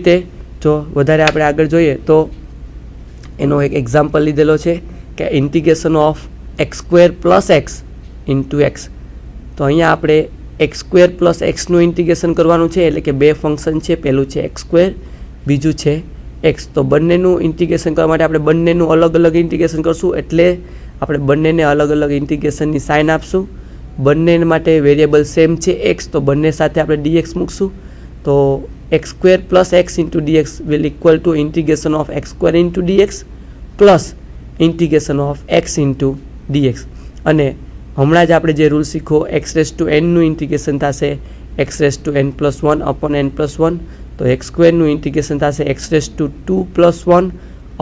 રીતે જો વધારે આપણે આગળ જોઈએ તો એનો એક એક્ઝામ્પલ લીધેલો છે કે integration of x square plus x into x. તો અહીંયા આપણે એક્સ સ્ક્વેર પ્લસ એક્સનું ઇન્ટિગ્રેશન કરવાનું છે, એટલે કે બે ફંક્શન છે, પહેલું છે એક્સ સ્ક્વેર, બીજું છે એક્સ. તો બંનેનું ઇન્ટિગ્રેશન કરવા માટે આપણે બંનેનું અલગ અલગ ઇન્ટિગ્રેશન કરશું, એટલે આપણે બંનેને અલગ અલગ ઇન્ટિગ્રેશનની સાઇન આપશું. બંને માટે વેરિયેબલ સેમ છે એક્સ, તો બંને સાથે આપણે ડીએક્સ મૂકશું. તો x square plus x into dx will equal to integration of x square into dx plus integration of x into dx. અને હમણાં જ આપણે જે રૂલ શીખો એક્સ રેસ ટુ એનનું ઇન્ટિગ્રેશન થશે x raise to n plus one upon n plus one. તો એક્સ સ્ક્વેરનું ઇન્ટિગ્રેશન થશે x raise to 2 plus 1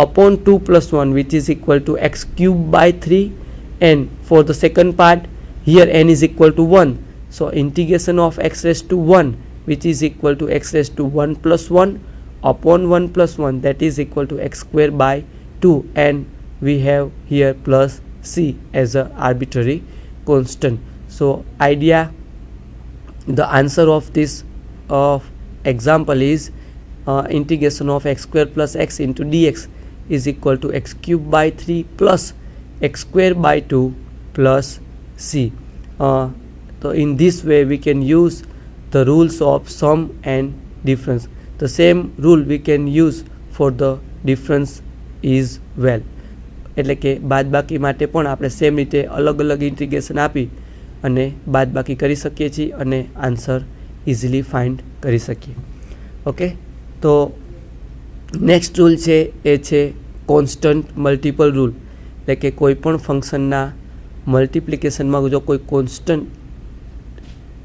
upon 2 plus 1 which is equal to x cube by 3. And for the second part, here n is equal to 1, so integration of x raised to 1 which is equal to x raised to 1 plus 1 upon 1 plus 1, that is equal to x square by 2, and we have here plus c as a arbitrary constant. So idea, the answer of this example is integration of x square plus x into dx is equal to x cube by 3 plus x square by 2 plus c. So in this way we can use the rules of sum and difference. The same rule we can use for the difference as well. એટલે કે બાદબાકી માટે પણ આપણે same રીતે અલગ અલગ integration આપી અને બાદબાકી કરી શકીએ છીએ અને આન્સર ઇઝીલી ફાઇન્ડ કરી શકીએ. ઓકે, તો નેક્સ્ટ રૂલ છે એ છે કોન્સ્ટન્ટ મલ્ટિપલ રૂલ. એટલે કે કોઈ પણ ફંક્શનના મલ્ટિપ્લિકેશનમાં જો કોઈ કોન્સ્ટન્ટ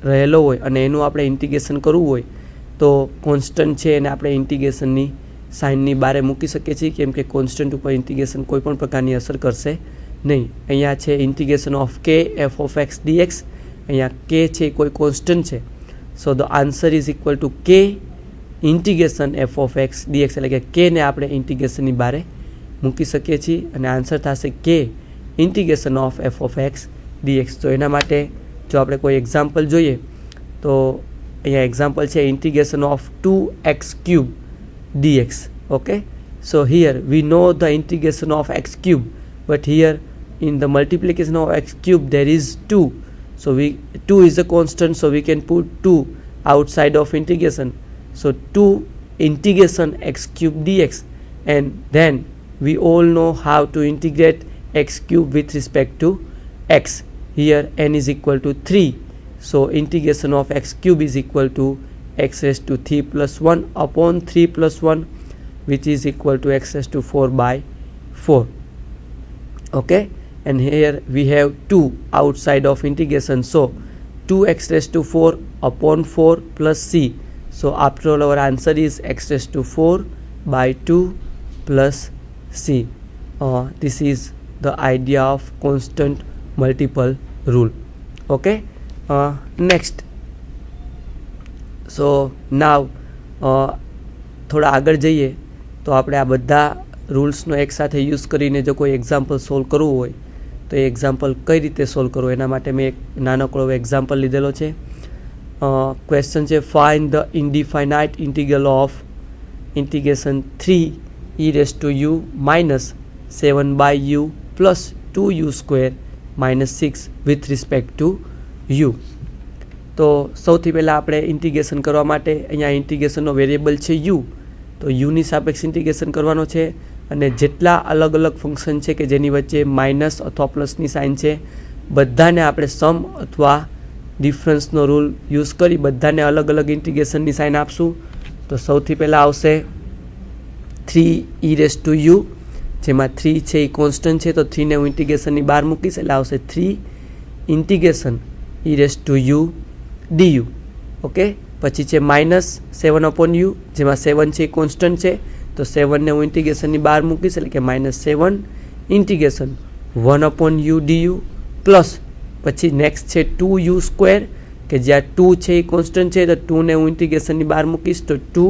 રહેલો હોય અને એનું આપણે ઇન્ટિગ્રેશન કરવું હોય તો કોન્સ્ટન્ટ છે એને આપણે ઇન્ટિગ્રેશનની સાઇનની બારે મૂકી શકીએ છીએ, કેમ કે કોન્સ્ટન્ટ ઉપર ઇન્ટિગ્રેશન કોઈ પણ પ્રકારની અસર કરશે નહીં. અહીંયા છે integration of K F of x DX. અહીંયા કે છે કોઈ કોન્સ્ટન્ટ છે, so the answer is equal to K integration F of x DX. એટલે કે કેને આપણે ઇન્ટિગ્રેશનની બારે મૂકી શકીએ છીએ અને આન્સર થશે કે integration of f of x dx. તો એના માટે જો આપણે કોઈ એક્ઝામ્પલ જોઈએ તો અહીંયા એક્ઝામ્પલ છે integration of 2x cube dx. Okay, so here we know the integration of x cube, but here in the multiplication of x cube there is 2, so 2 is a constant, so we can put 2 outside of integration. So 2 integration x cube dx, and then we all know how to integrate x cube with respect to x. Here n is equal to 3, so integration of x cube is equal to x raised to 3 plus 1 upon 3 plus 1, which is equal to x raised to 4 by 4. Okay, and here we have 2 outside of integration, so 2x raised to 4 upon 4 plus c. So after all our answer is x raised to 4 by 2 plus c. This is the idea of constant multiple rule. Okay, next. સો નાવ થોડા આગળ જઈએ તો આપણે આ બધા રૂલ્સનો એકસાથે use કરીને જો કોઈ એક્ઝામ્પલ સોલ્વ કરવું હોય તો એ એક્ઝામ્પલ કઈ રીતે સોલ્વ કરવું એના માટે મેં એક નાનકડો એક્ઝામ્પલ લીધેલો છે. ક્વેશ્ચન છે find the indefinite integral of integration 3 e raise to u minus 7 by u plus 2u square minus 6 with respect to u. તો સૌથી પહેલાં આપણે ઇન્ટિગ્રેશન કરવા માટે અહીંયા ઇન્ટિગ્રેશનનો વેરિયેબલ છે યુ, તો યુની સાપેક્ષ ઇન્ટિગ્રેશન કરવાનો છે. અને જેટલા અલગ અલગ ફંક્શન છે કે જેની વચ્ચે માઇનસ અથવા પ્લસની સાઇન છે બધાને આપણે સમ અથવા ડિફરન્સનો રૂલ યુઝ કરી બધાને અલગ અલગ ઇન્ટિગ્રેશનની સાઇન આપશું. તો સૌથી પહેલાં આવશે 3 e રેઝ ટુ યુ, જેમાં 3 છે એ કોન્સ્ટન્ટ છે, તો 3ને હું ઇન્ટિગ્રેશનની બહાર મૂકીશ એટલે આવશે 3 integration e raise to u du. Okay, પછી છે માઇનસ 7 અપોન યુ, જેમાં 7 છે એ કોન્સ્ટન્ટ છે, તો 7ને હું ઇન્ટિગ્રેશનની બહાર મૂકીશ એટલે કે minus 7 integration 1 upon you du plus પછી નેક્સ્ટ છે 2u સ્ક્વેર, કે જ્યાં 2 છે એ કોન્સ્ટન્ટ છે તો 2ને હું ઇન્ટિગ્રેશનની બહાર મૂકીશ તો 2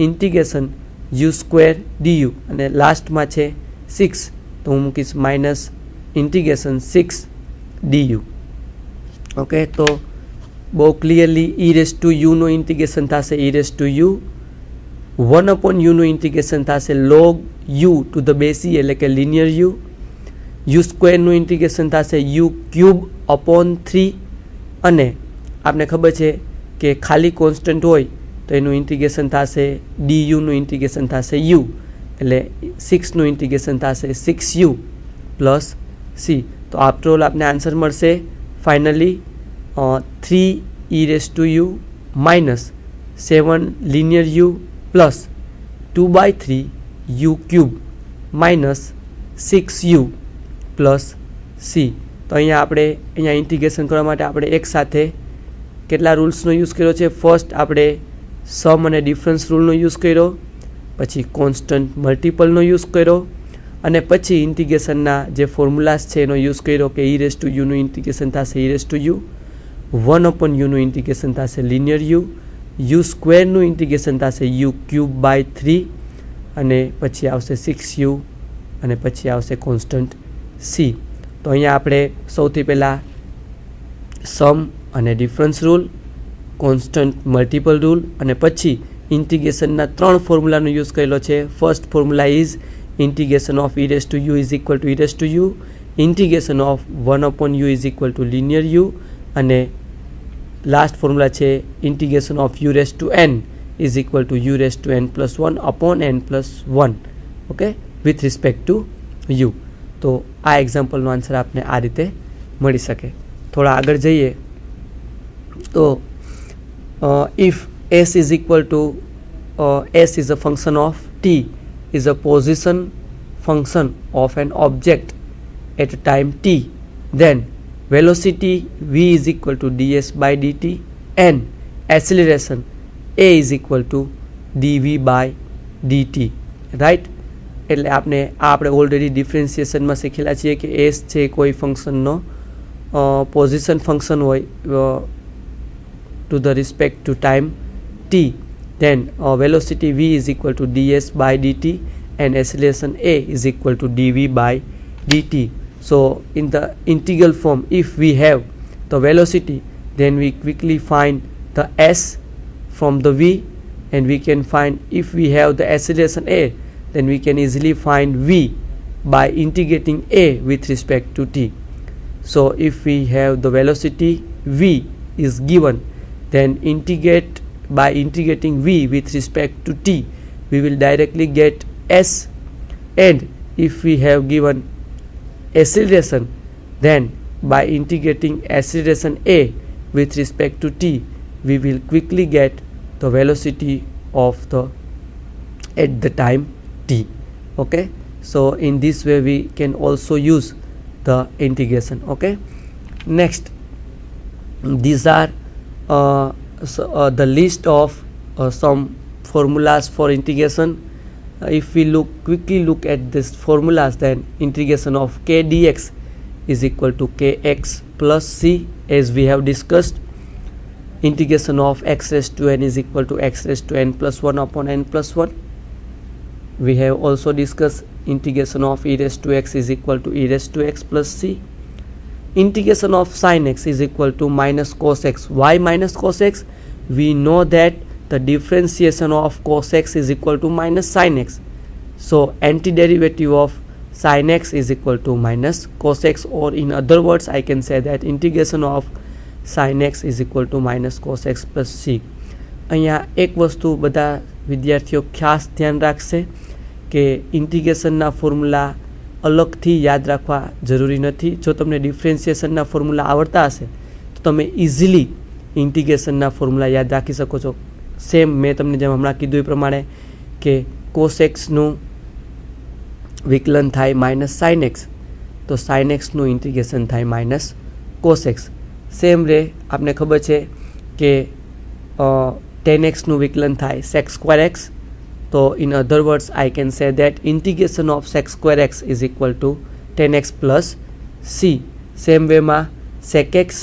ઇન્ટિગ્રેશન u સ્ક્વેર du. અને લાસ્ટમાં છે 6, તો હું મૂકીશ માઇનસ ઇન્ટિગ્રેશન 6 du. ઓકે, તો બહુ ક્લિયરલી e રેઝ ટુ યુનું ઇન્ટિગ્રેશન થશે e raise to U 1/u integration થશે log u to the base c એટલે કે લિનિયર u સ્ક્વેરનું ઇન્ટિગ્રેશન થશે u ક્યુબ અપોન 3 અને આપણે ખબર છે કે ખાલી કોન્સ્ટન્ટ હોય તો એનું ઇન્ટિગ્રેશન થશે du નું ઇન્ટિગ્રેશન થશે u એટલે 6 નું ઇન્ટિગ્રેશન થશે 6u પ્લસ c. તો આફ્ટર ઓલ આપણે આન્સર મળશે finally 3e⁻u minus 7 linear u plus 2/3 u cube minus 6u plus c. તો અહીંયા ઇન્ટિગ્રેશન કરવા માટે આપણે એક સાથે કેટલા રૂલ્સનો યુઝ કર્યો છે? ફર્સ્ટ આપણે સમ અને ડિફરન્સ રૂલનો યુઝ કર્યો, પછી કોન્સ્ટન્ટ મલ્ટિપલનો યુઝ કર્યો અને પછી ઇન્ટિગ્રેશનના જે ફોર્મ્યુલાસ છે એનો યુઝ કર્યો કે e⁻u નું ઇન્ટિગ્રેશન થશે e⁻u, 1/u નું ઇન્ટિગ્રેશન થશે લિનિયર u સ્ક્વેરનું ઇન્ટિગ્રેશન થશે u ક્યુબ બાય 3 અને પછી આવશે 6u અને પછી આવશે કોન્સ્ટન્ટ c. તો અહીંયા આપણે સૌથી પહેલાં સમ અને difference rule, constant multiple rule અને પછી ઇન્ટિગ્રેશનના 3 ફોર્મ્યુલાનો યુઝ કરેલો છે. First formula is integration of e⁻u is equal to e⁻u, integration of 1/u is equal to linear u અને લાસ્ટ ફોર્મ્યુલા છે integration of u⁻n is equal to u⁻n plus 1 upon n plus 1 okay with respect to u. તો આ એક્ઝામ્પલનો answer આપને આ રીતે મળી શકે. થોડા આગળ જઈએ તો if s is equal to s is a function of t is a position function of an object at time t, then velocity v is equal to ds by dt and acceleration a is equal to dv by dt, right? એટલે આપણે already ડિફરન્સિએશનમાં શીખેલા છીએ કે s છે કોઈ ફંક્શનનો position function હોય to the respect to time t, then velocity v is equal to ds by dt and acceleration a is equal to dv by dt. So in the integral form, if we have the velocity, then we quickly find the s from the v, and we can find, if we have the acceleration a, then we can easily find v by integrating a with respect to t. So if we have the velocity v is given, then by integrating v with respect to t, we will directly get s, and if we have given acceleration, then by integrating acceleration a with respect to t, we will quickly get the velocity of the at the time t. Okay, so in this way we can also use the integration. Okay, next, these are the list of some formulas for integration. If we quickly look at these formulas, then integration of k dx is equal to kx plus c, as we have discussed. Integration of x raised to n is equal to x raised to n plus 1 upon n plus 1. We have also discussed integration of e⁻x is equal to e⁻x plus c. Integration of sin x is equal to minus cos x. Why minus cos x? We know that the differentiation of cos x is equal to minus sin x. So antiderivative of sin x is equal to minus cos x, or in other words I can say that integration of sin x is equal to minus cos x plus c. અહીંયા એક વસ્તુ બધા વિદ્યાર્થીઓ ખાસ ધ્યાન રાખશે કે ઇન્ટિગ્રેશનના formula અલગથી યાદ રાખવા જરૂરી નથી. જો તમને ડિફરન્સિએશનના ફોર્મ્યુલા આવડતા હશે તો તમે ઇઝીલી ઇન્ટિગ્રેશનના ફોર્મ્યુલા યાદ રાખી શકો છો. સેમ મેં તમને જેમ હમણાં કીધું એ પ્રમાણે કે કોસ એક્સનું વિકલન થાય માઇનસ સાઇન એક્સ, તો સાઇન એક્સનું ઇન્ટિગ્રેશન થાય માઇનસ કોસ એક્સ. સેમ રે આપણે ખબર છે કે ટેન એક્સનું વિકલન થાય સેક સ્ક્વેર એક્સ, તો in other words I can say that integration of sec square X is equal to 10x plus C. Same વેમાં sec X,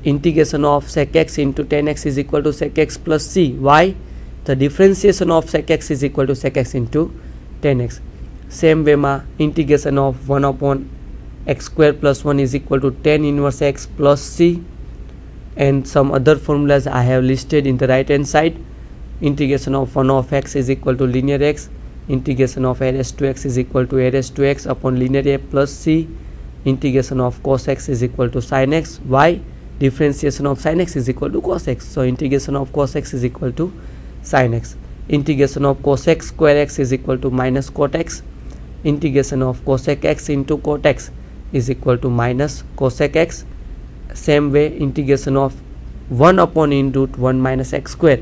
integration of sec x into 10x is equal to sec x plus c. Why? The differentiation of sec x is equal to sec x into 10x. Same way ma integration of 1 upon x square plus 1 is equal to 10 inverse x plus c, and some other formulas I have listed in the right hand side. integration of 1 of x is equal to linear x, integration of a raised to x is equal to a raised to x upon linear a plus c, integration of cos x is equal to sin x. Why? Differentiation of sin x is equal to cos x. So integration of cos x is equal to sin x. Integration of cosec square x is equal to minus cot x. Integration of cosec x into cot x is equal to minus cosec x. Same way, integration of 1 upon in root 1 minus x square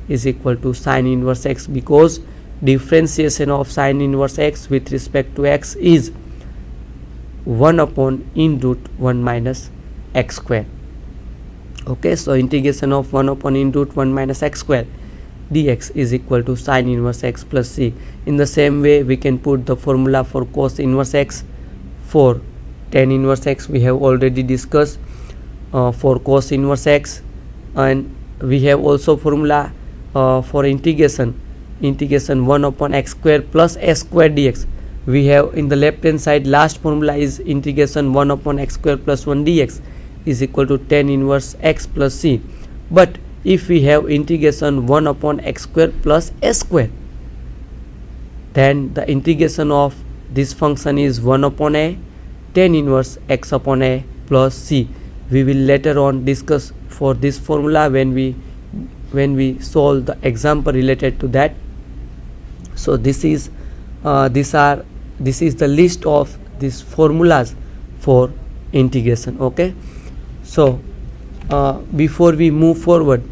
is equal to sin inverse x, because differentiation of sin inverse x with respect to x is 1 upon in root 1 minus x square. Okay, so integration of 1 upon in root 1 minus x square dx is equal to sin inverse x plus c. In the same way, we can put the formula for cos inverse x. For tan inverse x we have already discussed for cos inverse x, and we have also formula for integration 1 upon x square plus s square dx. We have in the left hand side, last formula is integration 1 upon x square plus 1 dx is equal to tan inverse x plus c. But if we have integration 1 upon x square plus s square, then the integration of this function is 1 upon a tan inverse x upon a plus c. We will later on discuss for this formula when we solve the example related to that. So this is the list of these formulas for integration. Okay, so before we move forward,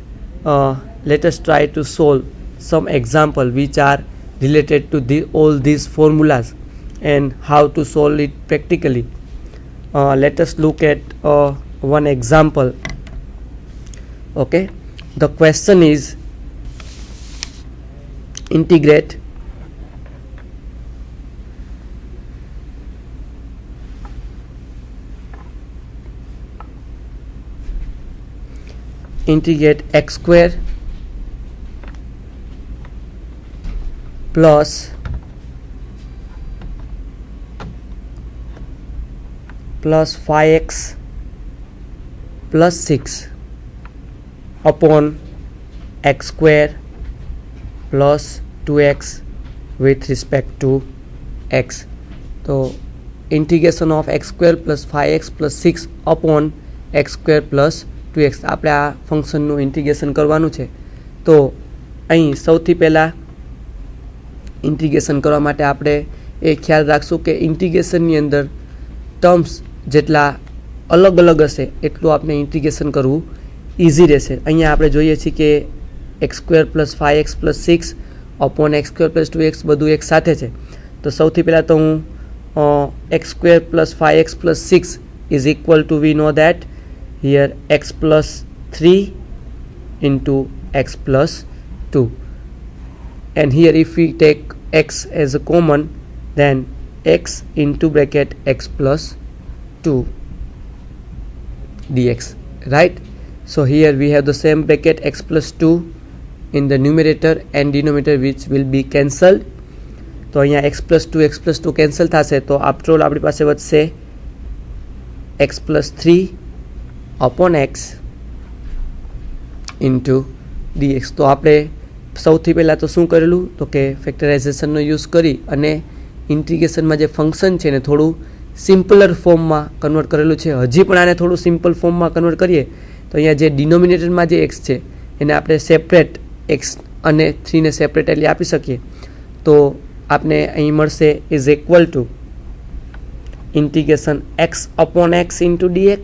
let us try to solve some example which are related to all these formulas and how to solve it practically. Let us look at one example. Okay, the question is integrate x square plus 5x plus 6 upon x square plus 2x with respect to x. So integration of x square plus 5x plus 6 upon x square plus 2x આપણે આ ફંક્શનનું integration કરવાનું છે. તો અહીં સૌથી પહેલાં integration કરવા માટે આપણે એ ખ્યાલ રાખશું કે ઇન્ટિગ્રેશનની અંદર ટર્મ્સ જેટલા અલગ અલગ હશે એટલું આપણે ઇન્ટિગ્રેશન કરવું ઇઝી રહેશે. અહીંયા આપણે જોઈએ છીએ કે x square plus 5x plus 6 upon x square plus 2x બધું એક સાથે છે. તો સૌથી પહેલાં તો હું x square plus 5x plus 6 is equal to, we know that here x plus 3 into x plus 2, and here if we take x as a common, then x into bracket x plus 2 dx, right? So here we have the same bracket x plus 2 in the numerator and denominator, which will be cancelled. તો અહીંયા x plus 2 cancel થશે. તો after all આપણી પાસે વધશે x plus 3 upon x into dx. તો આપણે સૌથી પહેલાં તો શું કરેલું તો કે ફેક્ટરાઇઝેશનનો યુઝ કરી અને ઇન્ટિગ્રેશનમાં જે ફંક્શન છે ને થોડું સિમ્પલર ફોર્મમાં કન્વર્ટ કરેલું છે. હજી પણ આને થોડું સિમ્પલ ફોર્મમાં કન્વર્ટ કરીએ તો અહીંયા જે ડિનોમિનેટરમાં જે x છે એને આપણે સેપરેટ x અને 3ને સેપરેટલી આપી શકીએ. તો આપણે અહીં મળશે is equal to integration x upon x into dx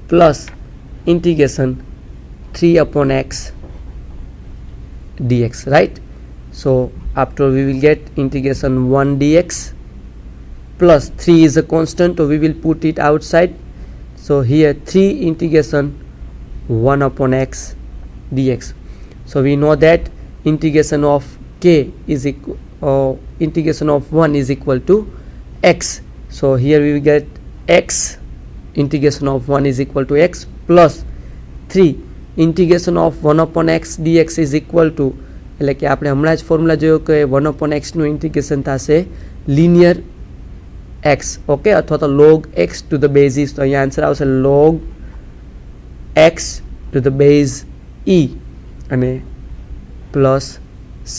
plus integration 3 upon x dx, right? So after we will get integration 1 dx plus 3 is a constant, so we will put it outside. So here 3 integration 1 upon x dx. So we know that integration of k is equal integration of 1 is equal to x. So here we will get x integration of 1 is equal to x plus 3 integration of 1 upon x dx is equal to, એટલે કે આપણે હમણાં જ formula જોયો કે 1 upon x નું integration થશે linear x, okay, અથવા તો log x to the basis. તો અહીંયા આન્સર આવશે log x to the base E અને પ્લસ C.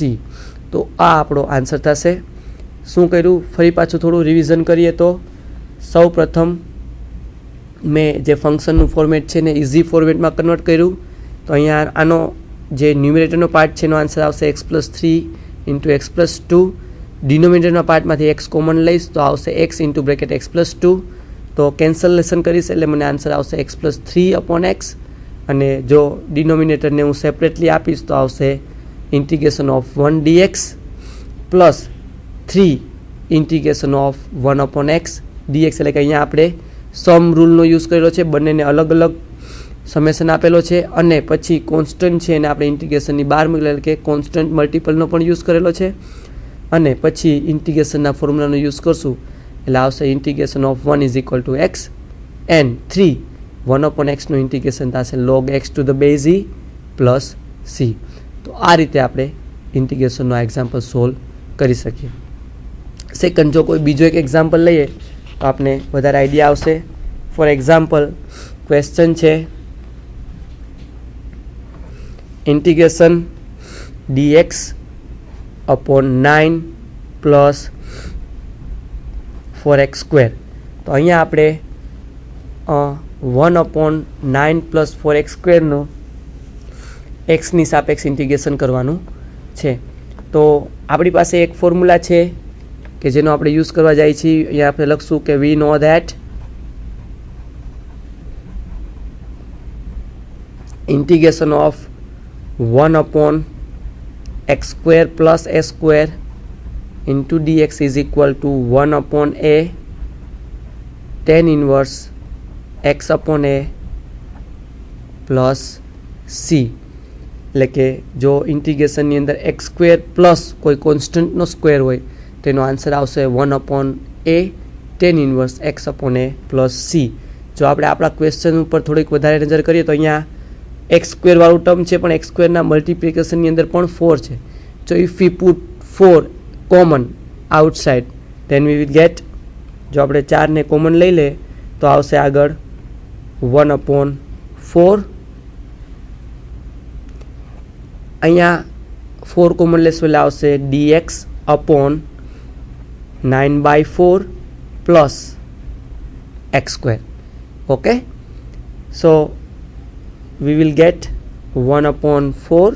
તો આ આપણો આન્સર થશે. શું કર્યું ફરી પાછું થોડું રિવિઝન કરીએ તો સૌ પ્રથમ મેં જે ફંક્શનનું ફોર્મેટ છે ને ઇઝી ફોર્મેટમાં કન્વર્ટ કર્યું. તો અહીંયા આનો જે ન્યુમિરેટરનો પાર્ટ છે એનો આન્સર આવશે x+3 into x+2. ડિનોમિનેટરના પાર્ટમાંથી x common લઈશ તો આવશે x ઇન્ટુ બ્રેકેટ x+2. તો કેન્સલેશન કરીશ એટલે મને આન્સર આવશે x+3/x. અને જો ડિનોમિનેટરને હું સેપરેટલી આપીશ તો આવશે integration of 1 dx plus 3 integration of 1/x dx. એટલે કે અહીંયા આપણે સમ રૂલનો યુઝ કરેલો છે, બંનેને અલગ અલગ સમેશન આપેલો છે અને પછી કોન્સ્ટન્ટ છે એને આપણે ઇન્ટિગ્રેશનની બહાર મૂકેલો એટલે કે કોન્સ્ટન્ટ મલ્ટિપલનો પણ યુઝ કરેલો છે. અને પછી ઇન્ટિગ્રેશનના ફોર્મ્યુલાનો યુઝ કરશું એટલે આવશે integration of 1 is equal two x and 3 1/x નું ઇન્ટિગ્રેશન થશે log x two the base e plus c. તો આ રીતે આપણે ઇન્ટિગ્રેશનનો એક્ઝામ્પલ સોલ્વ કરી શકીએ. સેકન્ડ જો કોઈ બીજો એક એક્ઝામ્પલ લઈએ તો આપણે વધારે આઈડિયા આવશે. ફોર એક્ઝામ્પલ ક્વેશ્ચન છે integration dx upon 9 plus 4x². તો અહીંયા આપણે 1/9 પ્લસ 4x² એક્સની સાપેક્ષ ઇન્ટિગ્રેશન કરવાનું છે. તો આપણી પાસે એક ફોર્મ્યુલા છે કે જેનો આપણે યુઝ કરવા જઈએ છીએ. અહીંયા આપણે લખશું કે we know that integration of 1/x² plus a² into dx is equal to 1/a tan inverse x/a plus c. એટલે કે જો ઇન્ટિગ્રેશનની અંદર x² પ્લસ કોઈ કોન્સ્ટન્ટનો સ્ક્વેર હોય તો એનો આન્સર આવશે 1/a tan inverse x/a plus c. જો આપણે આપણા ક્વેશ્ચન ઉપર થોડીક વધારે નજર કરીએ તો અહીંયા x² વાળું ટર્મ છે પણ x² ના મલ્ટિપ્લિકેશનની અંદર પણ 4 છે. જો if V put 4 common outside then we will get, જો આપણે 4 ને કોમન લઈ લે તો આવશે આગળ 1/4. અહીંયા 4 કોમન લેશું એટલે આવશે dx upon 9/4 plus x². Okay, so we will get 1/4